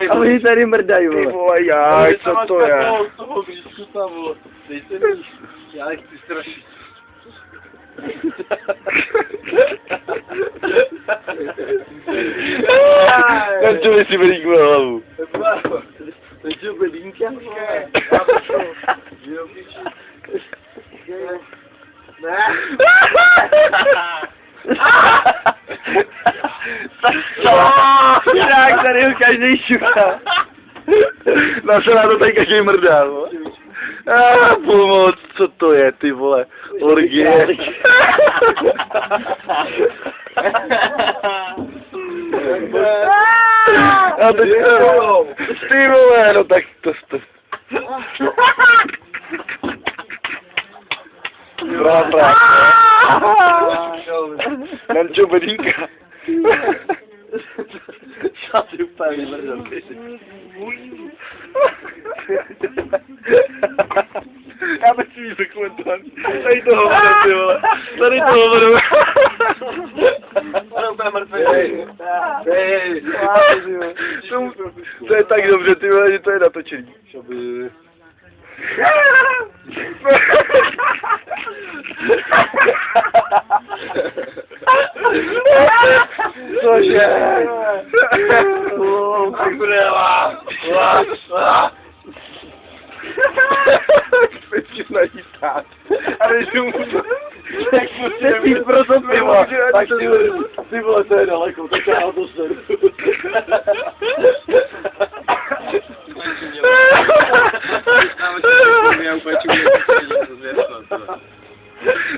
A oni tady mrdají, Ty vole. vole, jaj, co to je? Z toho břízku tam, vole. Dejte mi. Já nechci strašit. Ten člověk si bedínku na hlavu. Ten čo bedínka? Ne. Tak tady ho každý šuká. Se na to tady každý mrdá, vole. Pomoc, co to je, ty vole, orgie. A teď ty vole, no tak to. Brá. Nančo bedínka. Šatý úplně vymrdal. Já bych si víc komentovat. Tady to hovno, ty vole. Tady to hovno. Ano, úplně mrtvý. To je tak dobře, ty vole, že to je natočení. Cože? Peču najítát. A než můžu... Nesmíš proto pivo. Tak ty vole, to je daleko, tak já to seru.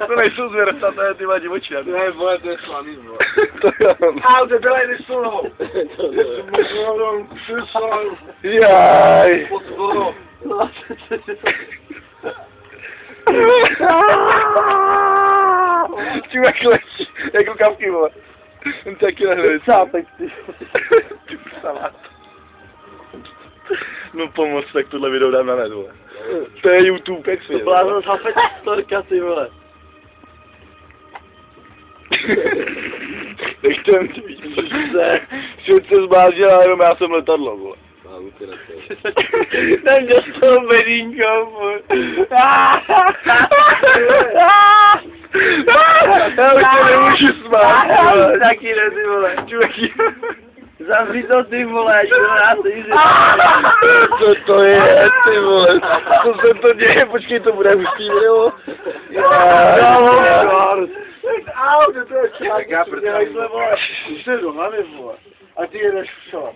To nejsou zvěrsta, to je ty divočina. Ne, vole, to je slaný, vole. To jo. Au, to byla jen slovo. Jaj. Pod slovo. Tím jak leží, jako kapky, vole. Jen taky nehledej. Cápek, ty. Ty salát. No pomoc, tak tohle video dám na net, vole. To je YouTube, jak si To byla zase hafet storka, ty vole. Tak ten svět se zbázila, jenom já jsem letadlo, vole. Ten měl s tou bedínkou, vole. Já už se nemůžu smát, vole. Taky ne, ty vole. Čuveky. Zavři to, ty vole, až to nás jde. Co to je, ty vole? Co se to děje? Počkej, to bude hustý video. Au, to je čák, já protože vole. Už jde do hlavy, vole. A ty jedeš v čele.